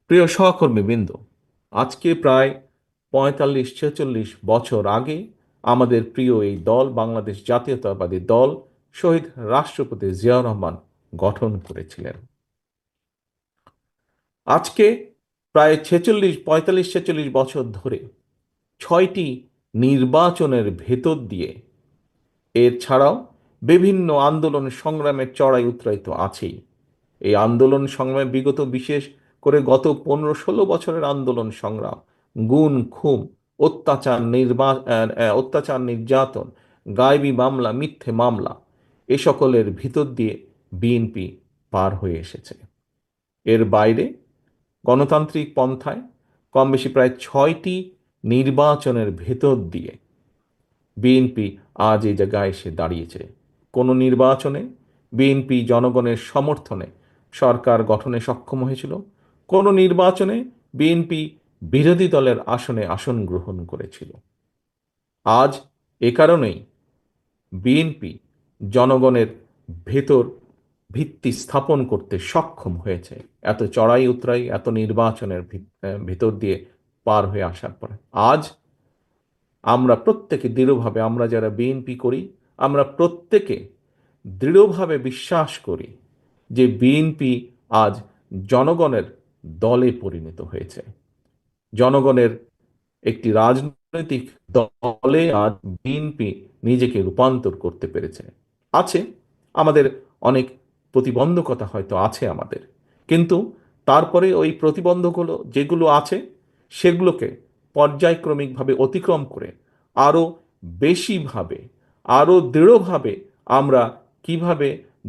প্রিয় সহকর্মীবৃন্দ, আজকে প্রায় ৪৫-৪৬ বছর আগে আমাদের প্রিয় এই দল বাংলাদেশ জাতীয়তাবাদী দল শহীদ রাষ্ট্রপতি জিয়াউর রহমান গঠন করেছিলেন। আজকে প্রায় ৪৫-৪৬ বছর ধরে ৬টি নির্বাচনের ভেতর দিয়ে এর ছাড়াও বিভিন্ন আন্দোলন সংগ্রামের চড়াই উতরাই তো আছেই। এই আন্দোলন সংগ্রামে বিগত বিশেষ করে গত ১৫-১৬ বছরের আন্দোলন সংগ্রাম, গুম খুন, অত্যাচার নির্যাতন, গায়েবী মামলা, মিথ্যে মামলা, এ সকলের ভিতর দিয়ে বিএনপি পার হয়ে এসেছে। এর বাইরে গণতান্ত্রিক পন্থায় কম বেশি প্রায় ৬টি নির্বাচনের ভেতর দিয়ে বিএনপি আজ এই জায়গায় এসে দাঁড়িয়েছে। কোনো নির্বাচনে বিএনপি জনগণের সমর্থনে সরকার গঠনে সক্ষম হয়েছিল, কোনো নির্বাচনে বিএনপি বিরোধী দলের আসনে আসন গ্রহণ করেছিল। আজ এ কারণেই বিএনপি জনগণের ভেতর ভিত্তি স্থাপন করতে সক্ষম হয়েছে, এত চড়াই উতরাই, এত নির্বাচনের ভেতর দিয়ে পার হয়ে আসার পরে। আজ আমরা প্রত্যেকে দৃঢ়ভাবে, আমরা যারা বিএনপি করি, আমরা প্রত্যেকে দৃঢ়ভাবে বিশ্বাস করি যে বিএনপি আজ জনগণের দলে পরিণত হয়েছে। জনগণের একটি রাজনৈতিক দলে আজ বিএনপি নিজেকে রূপান্তর করতে পেরেছে। আছে আমাদের অনেক প্রতিবন্ধকতা, হয়তো আছে আমাদের, কিন্তু তারপরে ওই প্রতিবন্ধকগুলো যেগুলো আছে সেগুলোকে পর্যায়ক্রমিকভাবে অতিক্রম করে আরও বেশিভাবে, আরও দৃঢ়ভাবে আমরা কিভাবে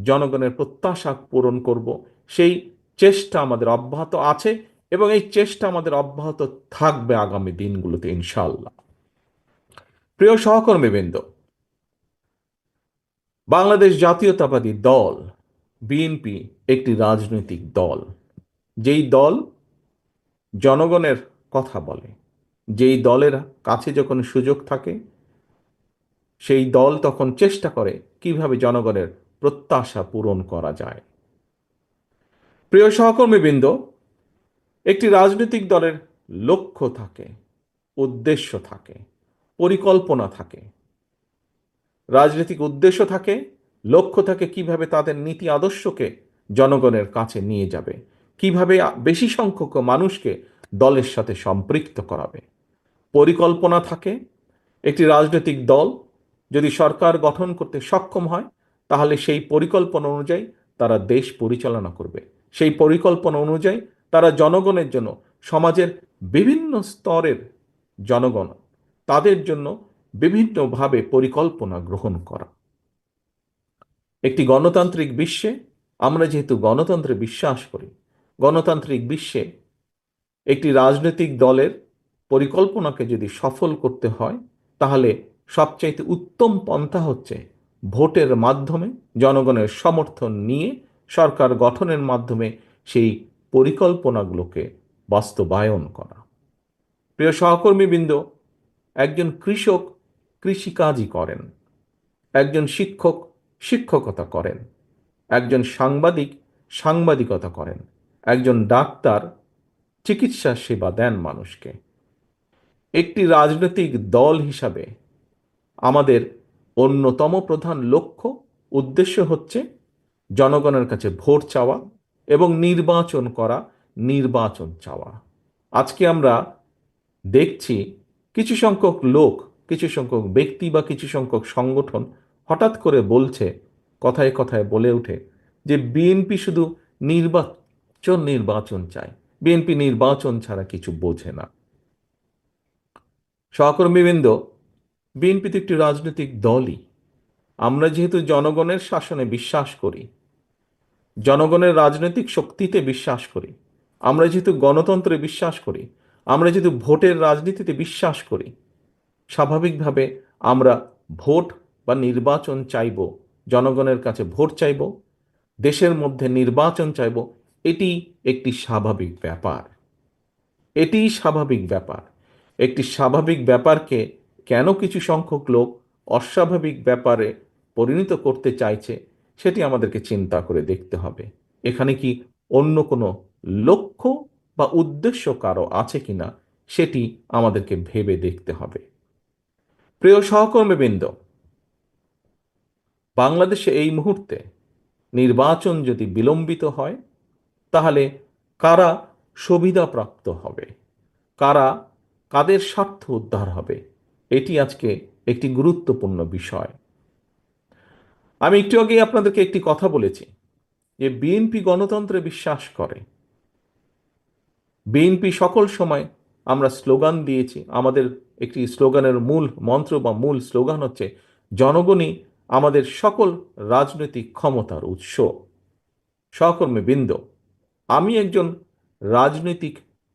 জনগণের প্রত্যাশা পূরণ করব, সেই চেষ্টা আমাদের অব্যাহত আছে এবং এই চেষ্টা আমাদের অব্যাহত থাকবে আগামী দিনগুলোতে ইনশাআল্লাহ। প্রিয় সহকর্মীবৃন্দ, বাংলাদেশ জাতীয়তাবাদী দল বিএনপি একটি রাজনৈতিক দল, যেই দল জনগণের কথা বলে, যেই দলের কাছে যখন সুযোগ থাকে সেই দল তখন চেষ্টা করে কিভাবে জনগণের প্রত্যাশা পূরণ করা যায়। প্রিয় সহকর্মীবৃন্দ, একটি রাজনৈতিক দলের লক্ষ্য থাকে, উদ্দেশ্য থাকে, পরিকল্পনা থাকে। রাজনৈতিক উদ্দেশ্য থাকে, লক্ষ্য থাকে কিভাবে তাদের নীতি আদর্শকে জনগণের কাছে নিয়ে যাবে, কিভাবে বেশি সংখ্যক মানুষকে দলের সাথে সম্পৃক্ত করাবে। পরিকল্পনা থাকে, একটি রাজনৈতিক দল যদি সরকার গঠন করতে সক্ষম হয় তাহলে সেই পরিকল্পনা অনুযায়ী তারা দেশ পরিচালনা করবে। সেই পরিকল্পনা অনুযায়ী তারা জনগণের জন্য, সমাজের বিভিন্ন স্তরের জনগণ, তাদের জন্য বিভিন্নভাবে পরিকল্পনা গ্রহণ করা। একটি গণতান্ত্রিক বিশ্বে, আমরা যেহেতু গণতন্ত্রে বিশ্বাস করি, গণতান্ত্রিক বিশ্বে একটি রাজনৈতিক দলের পরিকল্পনাকে যদি সফল করতে হয় তাহলে সবচাইতে উত্তম পন্থা হচ্ছে ভোটের মাধ্যমে, জনগণের সমর্থন নিয়ে সরকার গঠনের মাধ্যমে সেই পরিকল্পনাগুলোকে বাস্তবায়ন করা। প্রিয় সহকর্মীবৃন্দ, একজন কৃষক কৃষিকাজই করেন, একজন শিক্ষক শিক্ষকতা করেন, একজন সাংবাদিক সাংবাদিকতা করেন, একজন ডাক্তার চিকিৎসা সেবা দেন মানুষকে। একটি রাজনৈতিক দল হিসাবে আমাদের অন্যতম প্রধান লক্ষ্য, উদ্দেশ্য হচ্ছে জনগণের কাছে ভোট চাওয়া এবং নির্বাচন করা, নির্বাচন চাওয়া। আজকে আমরা দেখছি কিছু সংখ্যক লোক, কিছু সংখ্যক ব্যক্তি বা কিছু সংখ্যক সংগঠন হঠাৎ করে বলছে, কথায় কথায় বলে ওঠে যে বিএনপি শুধু নির্বাচন নির্বাচন চায়, বিএনপি নির্বাচন ছাড়া কিছু বোঝে না। সহকর্মীবৃন্দ, বিএনপি তো একটি রাজনৈতিক দলই। আমরা যেহেতু জনগণের শাসনে বিশ্বাস করি, জনগণের রাজনৈতিক শক্তিতে বিশ্বাস করি, আমরা যেহেতু গণতন্ত্রে বিশ্বাস করি, আমরা যেহেতু ভোটের রাজনীতিতে বিশ্বাস করি, স্বাভাবিকভাবে আমরা ভোট বা নির্বাচন চাইব, জনগণের কাছে ভোট চাইব, দেশের মধ্যে নির্বাচন চাইব। এটি একটি স্বাভাবিক ব্যাপার, এটিই স্বাভাবিক ব্যাপার। একটি স্বাভাবিক ব্যাপারকে কেন কিছু সংখ্যক লোক অস্বাভাবিক ব্যাপারে পরিণত করতে চাইছে সেটি আমাদেরকে চিন্তা করে দেখতে হবে। এখানে কি অন্য কোনো লক্ষ্য বা উদ্দেশ্য কারো আছে কিনা সেটি আমাদেরকে ভেবে দেখতে হবে। প্রিয় সহকর্মীবৃন্দ, বাংলাদেশে এই মুহূর্তে নির্বাচন যদি বিলম্বিত হয় তাহলে কারা সুবিধাপ্রাপ্ত হবে, কারা কাদের স্বার্থ উদ্ধার হবে, এটি আজকে একটি গুরুত্বপূর্ণ বিষয়। আমি একটু আগেই আপনাদেরকে একটি কথা বলেছি যে বিএনপি গণতন্ত্রে বিশ্বাস করে। বিএনপি সকল সময় আমরা স্লোগান দিয়েছি, আমাদের একটি স্লোগানের মূল মন্ত্র বা মূল স্লোগান হচ্ছে জনগণই আমাদের সকল রাজনৈতিক ক্ষমতার উৎস। সহকর্মীবৃন্দ, আমি একজন রাজনৈতিক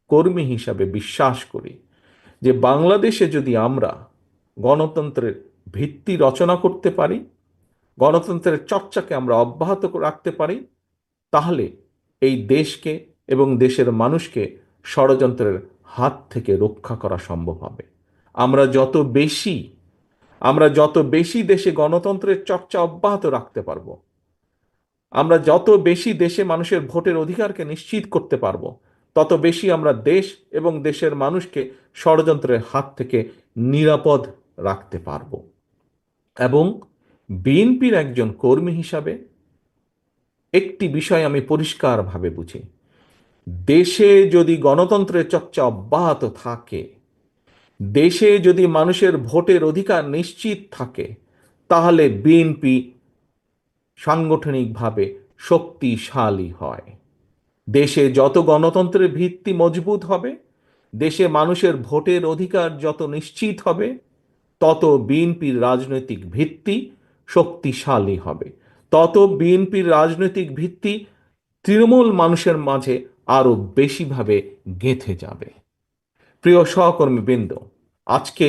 কর্মী হিসাবে বিশ্বাস করি যে বাংলাদেশে যদি আমরা গণতন্ত্রের ভিত্তি রচনা করতে পারি, গণতন্ত্রের চর্চাকে আমরা অব্যাহত রাখতে পারি, তাহলে এই দেশকে এবং দেশের মানুষকে ষড়যন্ত্রের হাত থেকে রক্ষা করা সম্ভব হবে। আমরা যত বেশি আমরা যত বেশি দেশে গণতন্ত্রের চর্চা অব্যাহত রাখতে পারবো, আমরা যত বেশি দেশে মানুষের ভোটের অধিকারকে নিশ্চিত করতে পারবো, তত বেশি আমরা দেশ এবং দেশের মানুষকে ষড়যন্ত্রের হাত থেকে নিরাপদ রাখতে পারবো। এবং বিএনপির একজন কর্মী হিসাবে একটি বিষয় আমি পরিষ্কারভাবে বুঝি, দেশে যদি গণতন্ত্রের চর্চা অব্যাহত থাকে, দেশে যদি মানুষের ভোটের অধিকার নিশ্চিত থাকে, তাহলে বিএনপি সাংগঠনিকভাবে শক্তিশালী হয়। দেশে যত গণতন্ত্রের ভিত্তি মজবুত হবে, দেশে মানুষের ভোটের অধিকার যত নিশ্চিত হবে, তত বিএনপির রাজনৈতিক ভিত্তি শক্তিশালী হবে, তত বিএনপির রাজনৈতিক ভিত্তি তৃণমূল মানুষের মাঝে আরো বেশিভাবে গেঁথে যাবে। প্রিয় সহকর্মীবৃন্দ, আজকে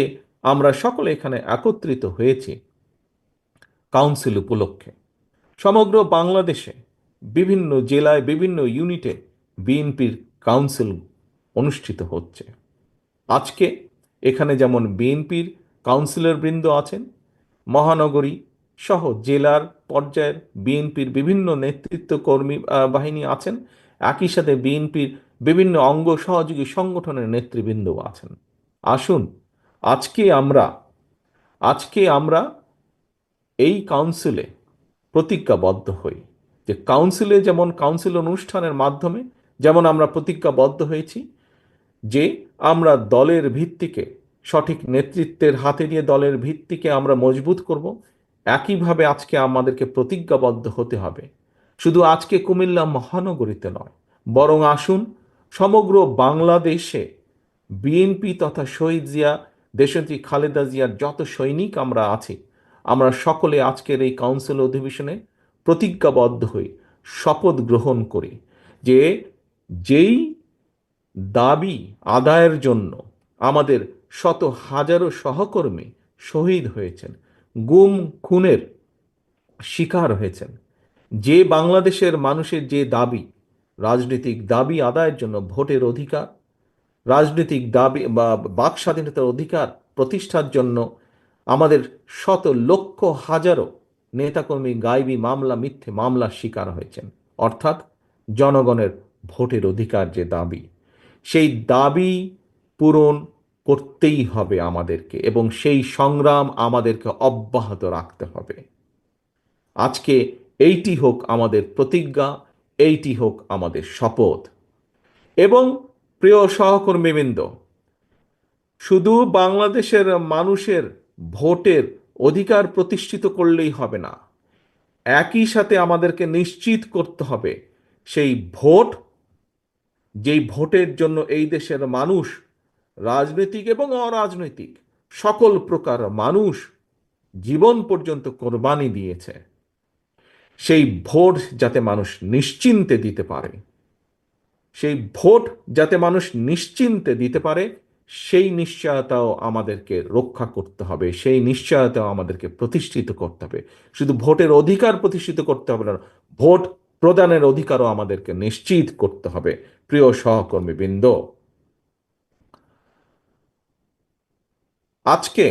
আমরা সকলে এখানে একত্রিত হয়েছি কাউন্সিল উপলক্ষে। সমগ্র বাংলাদেশে বিভিন্ন জেলায় বিভিন্ন ইউনিটে বিএনপির কাউন্সিল অনুষ্ঠিত হচ্ছে। আজকে এখানে যেমন বিএনপির কাউন্সিলর বৃন্দ আছেন, মহানগরী সহ জেলার পর্যায়ের বিএনপির বিভিন্ন নেতৃত্ব কর্মী বাহিনী আছেন, একই সাথে বিএনপির বিভিন্ন অঙ্গ সহযোগী সংগঠনের নেতৃবৃন্দ আছেন। আসুন আজকে আমরা এই কাউন্সিলে প্রতিজ্ঞাবদ্ধ হই যে কাউন্সিলে যেমন কাউন্সিল অনুষ্ঠানের মাধ্যমে যেমন আমরা প্রতিজ্ঞাবদ্ধ হয়েছি যে আমরা দলের ভিত্তিকে সঠিক নেতৃত্বের হাতে দিয়ে দলের ভিত্তিকে আমরা মজবুত করব, একইভাবে আজকে আমাদেরকে প্রতিজ্ঞাবদ্ধ হতে হবে শুধু আজকে কুমিল্লা মহানগরীতে নয়, বরং আসুন সমগ্র বাংলাদেশে বিএনপি তথা শহীদ জিয়া, দেশনেত্রী খালেদা জিয়ার যত সৈনিক আমরা আছি, আমরা সকলে আজকের এই কাউন্সিল অধিবেশনে প্রতিজ্ঞাবদ্ধ হই, শপথ গ্রহণ করি যে যেই দাবি আদায়ের জন্য আমাদের শত হাজারো সহকর্মী শহীদ হয়েছেন, গুম খুনের শিকার হয়েছেন, যে বাংলাদেশের মানুষের যে দাবি, রাজনৈতিক দাবি আদায়ের জন্য ভোটের অধিকার, রাজনৈতিক দাবি বা বাক স্বাধীনতার অধিকার প্রতিষ্ঠার জন্য আমাদের শত লক্ষ হাজারো নেতাকর্মী গায়েবী মামলা, মিথ্যে মামলার শিকার হয়েছেন, অর্থাৎ জনগণের ভোটের অধিকার যে দাবি, সেই দাবি পূরণ করতেই হবে আমাদেরকে এবং সেই সংগ্রাম আমাদেরকে অব্যাহত রাখতে হবে। আজকে এইটি হোক আমাদের প্রতিজ্ঞা, এইটি হোক আমাদের শপথ। এবং প্রিয় সহকর্মীবৃন্দ, শুধু বাংলাদেশের মানুষের ভোটের অধিকার প্রতিষ্ঠিত করলেই হবে না, একই সাথে আমাদেরকে নিশ্চিত করতে হবে সেই ভোট, যেই ভোটের জন্য এই দেশের মানুষ, রাজনৈতিক এবং অরাজনৈতিক সকল প্রকার মানুষ জীবন পর্যন্ত কোরবানি দিয়েছে, সেই ভোট যাতে মানুষ নিশ্চিন্তে দিতে পারে, সেই ভোট যাতে মানুষ নিশ্চিন্তে দিতে পারে, সেই নিশ্চয়তাও আমাদেরকে রক্ষা করতে হবে, সেই নিশ্চয়তাও আমাদেরকে প্রতিষ্ঠিত করতে হবে। শুধু ভোটের অধিকার প্রতিষ্ঠিত করতে হবে না, ভোট প্রদানের অধিকারও আমাদেরকে নিশ্চিত করতে হবে। প্রিয় সহকর্মীবৃন্দ, আজকে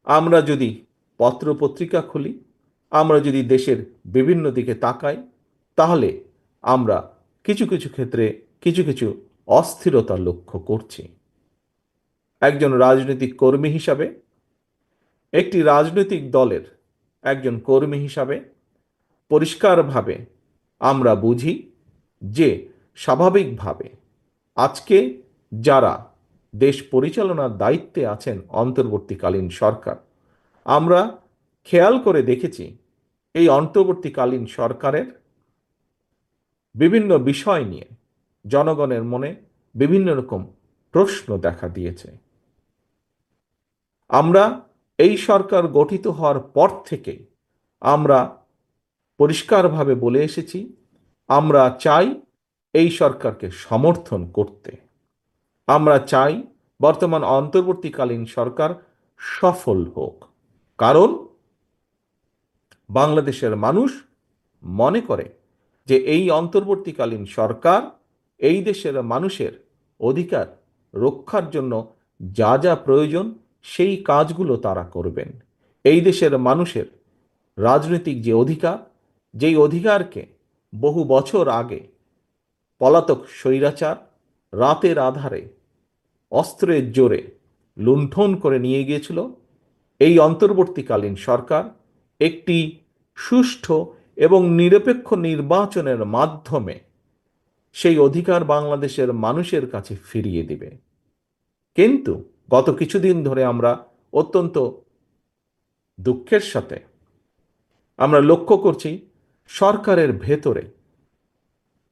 আমরা যদি পত্রপত্রিকা খুলি, আমরা যদি দেশের বিভিন্ন দিকে তাকাই, তাহলে আমরা কিছু কিছু ক্ষেত্রে কিছু কিছু অস্থিরতা লক্ষ্য করছি। একজন রাজনৈতিক কর্মী হিসাবে, একটি রাজনৈতিক দলের একজন কর্মী হিসাবে পরিষ্কারভাবে আমরা বুঝি যে স্বাভাবিকভাবে আজকে যারা দেশ পরিচালনার দায়িত্বে আছেন অন্তর্বর্তীকালীন সরকার, আমরা খেয়াল করে দেখেছি এই অন্তর্বর্তীকালীন সরকারের বিভিন্ন বিষয় নিয়ে জনগণের মনে বিভিন্ন রকম প্রশ্ন দেখা দিয়েছে। আমরা এই সরকার গঠিত হওয়ার পর থেকে আমরা পরিষ্কারভাবে বলে এসেছি, আমরা চাই এই সরকারকে সমর্থন করতে। আমরা চাই বর্তমান অন্তর্বর্তীকালীন সরকার সফল হোক, কারণ বাংলাদেশের মানুষ মনে করে যে এই অন্তর্বর্তীকালীন সরকার এই দেশের মানুষের অধিকার রক্ষার জন্য যা যা প্রয়োজন সেই কাজগুলো তারা করবেন। এই দেশের মানুষের রাজনৈতিক যে অধিকার, যেই অধিকারকে বহু বছর আগে পলাতক স্বৈরাচার রাতের আধারে অস্ত্রের জোরে লুণ্ঠন করে নিয়ে গিয়েছিল, এই অন্তর্বর্তীকালীন সরকার একটি সুষ্ঠু এবং নিরপেক্ষ নির্বাচনের মাধ্যমে সেই অধিকার বাংলাদেশের মানুষের কাছে ফিরিয়ে দেবে। কিন্তু গত কিছুদিন ধরে আমরা অত্যন্ত দুঃখের সাথে আমরা লক্ষ্য করছি সরকারের ভেতরে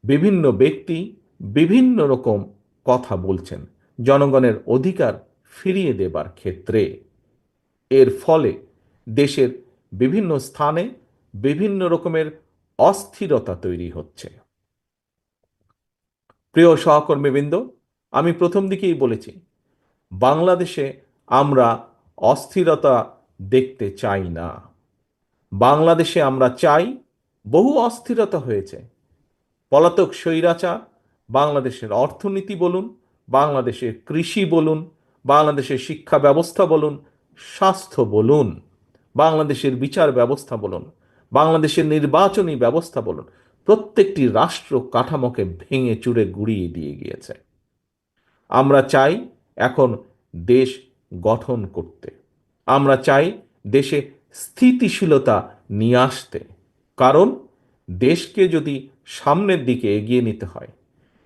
বিভিন্ন ব্যক্তি বিভিন্ন রকম কথা বলছেন জনগণের অধিকার ফিরিয়ে দেবার ক্ষেত্রে। এর ফলে দেশের বিভিন্ন স্থানে বিভিন্ন রকমের অস্থিরতা তৈরি হচ্ছে। প্রিয় সহকর্মীবৃন্দ, আমি প্রথম দিকেই বলেছি বাংলাদেশে আমরা অস্থিরতা দেখতে চাই না। বাংলাদেশে আমরা চাই, বহু অস্থিরতা হয়েছে, পলাতক স্বৈরাচার বাংলাদেশের অর্থনীতি বলুন, বাংলাদেশের কৃষি বলুন, বাংলাদেশের শিক্ষা ব্যবস্থা বলুন, স্বাস্থ্য বলুন, বাংলাদেশের বিচার ব্যবস্থা বলুন, বাংলাদেশের নির্বাচনী ব্যবস্থা বলুন, প্রত্যেকটি রাষ্ট্র কাঠামোকে ভেঙে চুরে গুড়িয়ে দিয়ে গিয়েছে। আমরা চাই এখন দেশ গঠন করতে, আমরা চাই দেশে স্থিতিশীলতা নিয়ে আসতে। কারণ দেশকে যদি সামনের দিকে এগিয়ে নিতে হয়,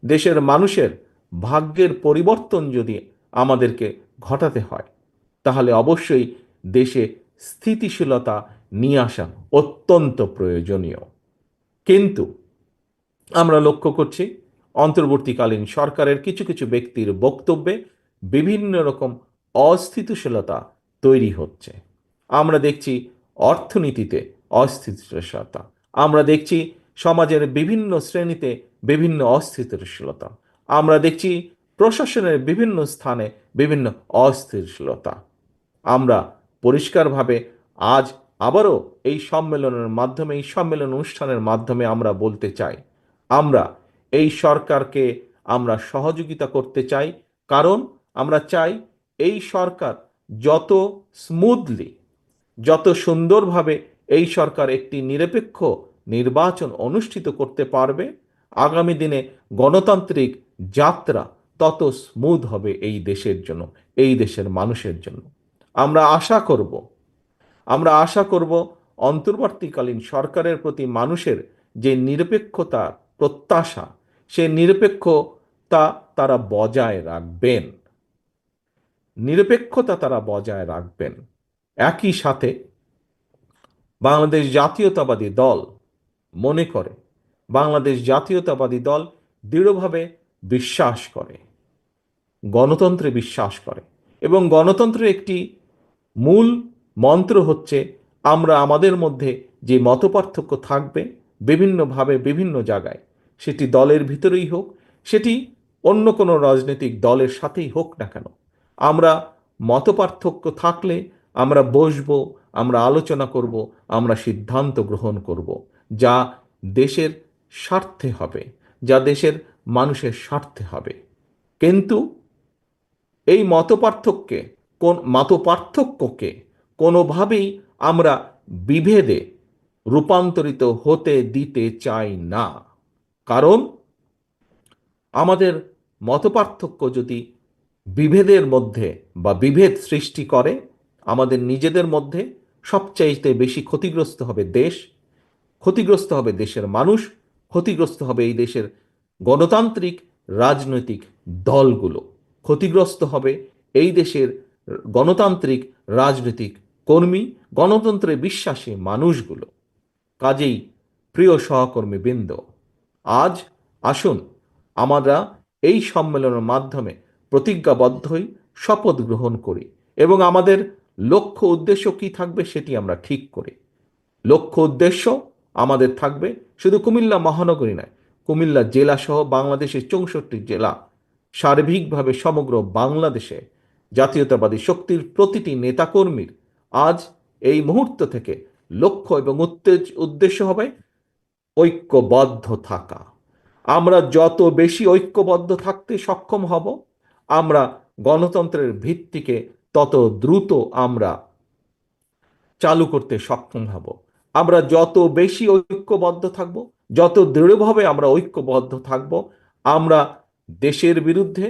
দেশের মানুষের ভাগ্যের পরিবর্তন যদি আমাদেরকে ঘটাতে হয়, তাহলে অবশ্যই দেশে স্থিতিশীলতা নিয়ে আসা অত্যন্ত প্রয়োজনীয়। কিন্তু আমরা লক্ষ্য করছি অন্তর্বর্তীকালীন সরকারের কিছু কিছু ব্যক্তির বক্তব্যে বিভিন্ন রকম অস্থিতিশীলতা তৈরি হচ্ছে। আমরা দেখছি অর্থনীতিতে অস্থিতিশীলতা, আমরা দেখছি সমাজের বিভিন্ন শ্রেণীতে বিভিন্ন অস্থিতিশীলতা, আমরা দেখছি প্রশাসনের বিভিন্ন স্থানে বিভিন্ন অস্থিতিশীলতা। আমরা পরিষ্কারভাবে আজ আবারও এই সম্মেলনের মাধ্যমে, এই সম্মেলন অনুষ্ঠানের মাধ্যমে আমরা বলতে চাই, আমরা এই সরকারকে আমরা সহযোগিতা করতে চাই। কারণ আমরা চাই এই সরকার যত স্মুথলি, যত সুন্দরভাবে এই সরকার একটি নিরপেক্ষ নির্বাচন অনুষ্ঠিত করতে পারবে, আগামী দিনে গণতান্ত্রিক যাত্রা তত স্মুথ হবে এই দেশের জন্য, এই দেশের মানুষের জন্য। আমরা আশা করব, আমরা আশা করব অন্তর্বর্তীকালীন সরকারের প্রতি মানুষের যে নিরপেক্ষতা প্রত্যাশা, সে নিরপেক্ষতা তারা বজায় রাখবেন, নিরপেক্ষতা তারা বজায় রাখবেন। একই সাথে বাংলাদেশ জাতীয়তাবাদী দল মনে করে, বাংলাদেশ জাতীয়তাবাদী দল দৃঢ়ভাবে বিশ্বাস করে, গণতন্ত্রে বিশ্বাস করে, এবং গণতন্ত্রের একটি মূল মন্ত্র হচ্ছে আমরা আমাদের মধ্যে যে মতপার্থক্য থাকবে বিভিন্নভাবে বিভিন্ন জায়গায়, সেটি দলের ভিতরেই হোক, সেটি অন্য কোনো রাজনৈতিক দলের সাথেই হোক না কেন, আমরা মতপার্থক্য থাকলে আমরা বসবো, আমরা আলোচনা করব, আমরা সিদ্ধান্ত গ্রহণ করব যা দেশের স্বার্থে হবে, যা দেশের মানুষের স্বার্থে হবে। কিন্তু এই মতপার্থক্যকে কোনোভাবেই আমরা বিভেদে রূপান্তরিত হতে দিতে চাই না। কারণ আমাদের মতপার্থক্য যদি বিভেদের মধ্যে বা বিভেদ সৃষ্টি করে আমাদের নিজেদের মধ্যে, সবচাইতে বেশি ক্ষতিগ্রস্ত হবে দেশ, ক্ষতিগ্রস্ত হবে দেশের মানুষ, ক্ষতিগ্রস্ত হবে এই দেশের গণতান্ত্রিক রাজনৈতিক দলগুলো, ক্ষতিগ্রস্ত হবে এই দেশের গণতান্ত্রিক রাজনৈতিক কর্মী, গণতন্ত্রে বিশ্বাসী মানুষগুলো। কাজেই প্রিয় সহকর্মীবৃন্দ, আজ আসুন আমরা এই সম্মেলনের মাধ্যমে প্রতিজ্ঞাবদ্ধ হই, শপথ গ্রহণ করি এবং আমাদের লক্ষ্য উদ্দেশ্য কি থাকবে সেটি আমরা ঠিক করি। লক্ষ্য উদ্দেশ্য আমাদের থাকবে শুধু কুমিল্লা মহানগরী নয়, কুমিল্লা জেলা সহ বাংলাদেশের 64 জেলা, সার্বিকভাবে সমগ্র বাংলাদেশে জাতীয়তাবাদী শক্তির প্রতিটি নেতাকর্মীর আজ এই মুহূর্ত থেকে লক্ষ্য এবং উদ্দেশ্য হবে ঐক্যবদ্ধ থাকা। আমরা যত বেশি ঐক্যবদ্ধ থাকতে সক্ষম হব, আমরা গণতন্ত্রের ভিত্তিকে তত দ্রুত আমরা চালু করতে সক্ষম হব। আমরা যত বেশি ঐক্যবদ্ধ থাকব, যত দৃঢ়ভাবে আমরা ঐক্যবদ্ধ থাকব, আমরা দেশের বিরুদ্ধে,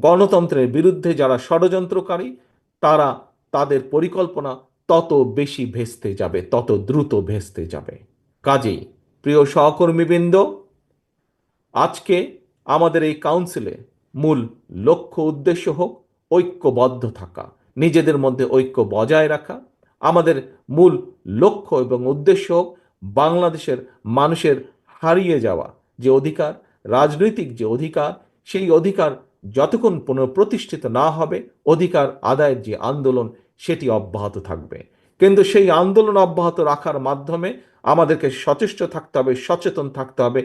গণতন্ত্রের বিরুদ্ধে যারা ষড়যন্ত্রকারী, তারা তাদের পরিকল্পনা তত বেশি ভেস্তে যাবে, তত দ্রুত ভেস্তে যাবে। কাজেই প্রিয় সহকর্মীবৃন্দ, আজকে আমাদের এই কাউন্সিলে মূল লক্ষ্য উদ্দেশ্য হোক ঐক্যবদ্ধ থাকা, নিজেদের মধ্যে ঐক্য বজায় রাখা। আমাদের মূল লক্ষ্য এবং উদ্দেশ্য হোক বাংলাদেশের মানুষের হারিয়ে যাওয়া যে অধিকার, রাজনৈতিক যে অধিকার, সেই অধিকার যতক্ষণ পুনঃপ্রতিষ্ঠিত না হবে, অধিকার আদায়ের যে আন্দোলন সেটি অব্যাহত থাকবে। কিন্তু সেই আন্দোলন অব্যাহত রাখার মাধ্যমে আমাদেরকে সচেষ্ট থাকতে হবে, সচেতন থাকতে হবে,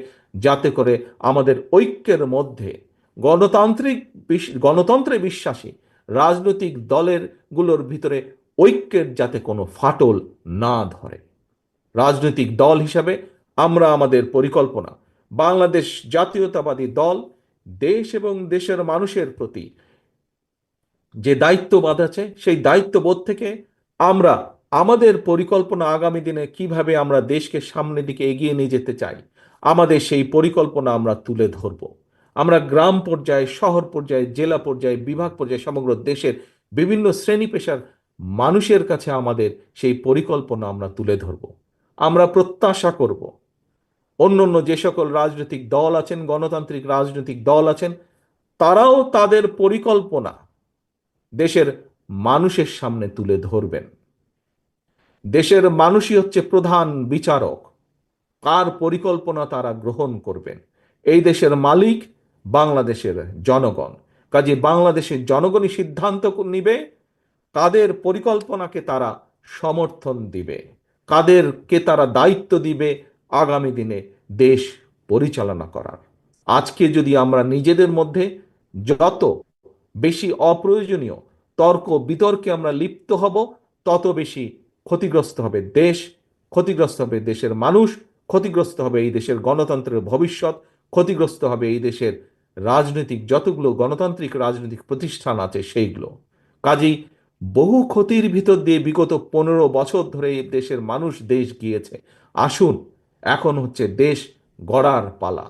যাতে করে আমাদের ঐক্যের মধ্যে গণতন্ত্রে বিশ্বাসী রাজনৈতিক দলের গুলোর ভিতরে ঐক্যের যাতে কোনো ফাটল না ধরে। রাজনৈতিক দল হিসাবে আমরা আমাদের পরিকল্পনা, বাংলাদেশ জাতীয়তাবাদী দল দেশ এবং দেশের মানুষের প্রতি যে দায়িত্ববোধ আছে, সেই দায়িত্ববোধ থেকে আমরা আমাদের পরিকল্পনা আগামী দিনে কিভাবে আমরা দেশকে সামনের দিকে এগিয়ে নিয়ে যেতে চাই, আমাদের সেই পরিকল্পনা আমরা তুলে ধরব। আমরা গ্রাম পর্যায়ে, শহর পর্যায়ে, জেলা পর্যায়ে, বিভাগ পর্যায়ে, সমগ্র দেশের বিভিন্ন শ্রেণী পেশার মানুষের কাছে আমাদের সেই পরিকল্পনা আমরা তুলে ধরব। আমরা প্রত্যাশা করব অন্য অন্য যে সকল রাজনৈতিক দল আছেন, গণতান্ত্রিক রাজনৈতিক দল আছেন, তারাও তাদের পরিকল্পনা দেশের মানুষের সামনে তুলে ধরবেন। দেশের মানুষই হচ্ছে প্রধান বিচারক, কার পরিকল্পনা তারা গ্রহণ করবেন। এই দেশের মালিক বাংলাদেশের জনগণ। কাজে বাংলাদেশের জনগণই সিদ্ধান্ত নিবে কাদের পরিকল্পনাকে তারা সমর্থন দিবে, কাদেরকে তারা দায়িত্ব দিবে আগামী দিনে দেশ পরিচালনা করার। আজকে যদি আমরা নিজেদের মধ্যে যত বেশি অপ্রয়োজনীয় তর্ক বিতর্কে আমরা লিপ্ত হব, তত বেশি ক্ষতিগ্রস্ত হবে দেশ, ক্ষতিগ্রস্ত হবে দেশের মানুষ, ক্ষতিগ্রস্ত হবে এই দেশের গণতন্ত্রের ভবিষ্যৎ, ক্ষতিগ্রস্ত হবে এই দেশের রাজনৈতিক যতগুলো গণতান্ত্রিক রাজনৈতিক প্রতিষ্ঠান আছে সেইগুলো। কাজেই বহু ক্ষতির ভিতর দিয়ে বিগত 15 বছর ধরে এই দেশের মানুষ দেশ গিয়েছে। আসুন, এখন হচ্ছে দেশ গড়ার পালা।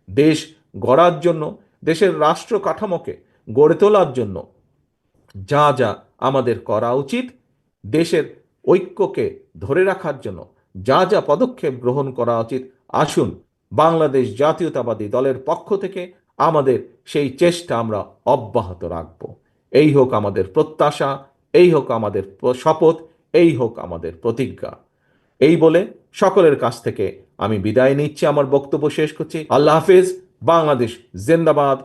দেশ গড়ার জন্য, দেশের রাষ্ট্র কাঠামোকে গড়ে তোলার জন্য যা যা আমাদের করা উচিত, দেশের ঐক্যকে ধরে রাখার জন্য যা যা পদক্ষেপ গ্রহণ করা উচিত, আসুন বাংলাদেশ জাতীয়তাবাদী দলের পক্ষ থেকে আমাদের সেই চেষ্টা আমরা অব্যাহত রাখব। এই হোক আমাদের প্রত্যাশা, এই হোক আমাদের শপথ, এই হোক আমাদের প্রতিজ্ঞা। এই বলে সকলের কাছ থেকে আমি বিদায় নিচ্ছি, আমার বক্তব্য শেষ করছি। আল্লাহ হাফেজ। বাংলাদেশ জিন্দাবাদ।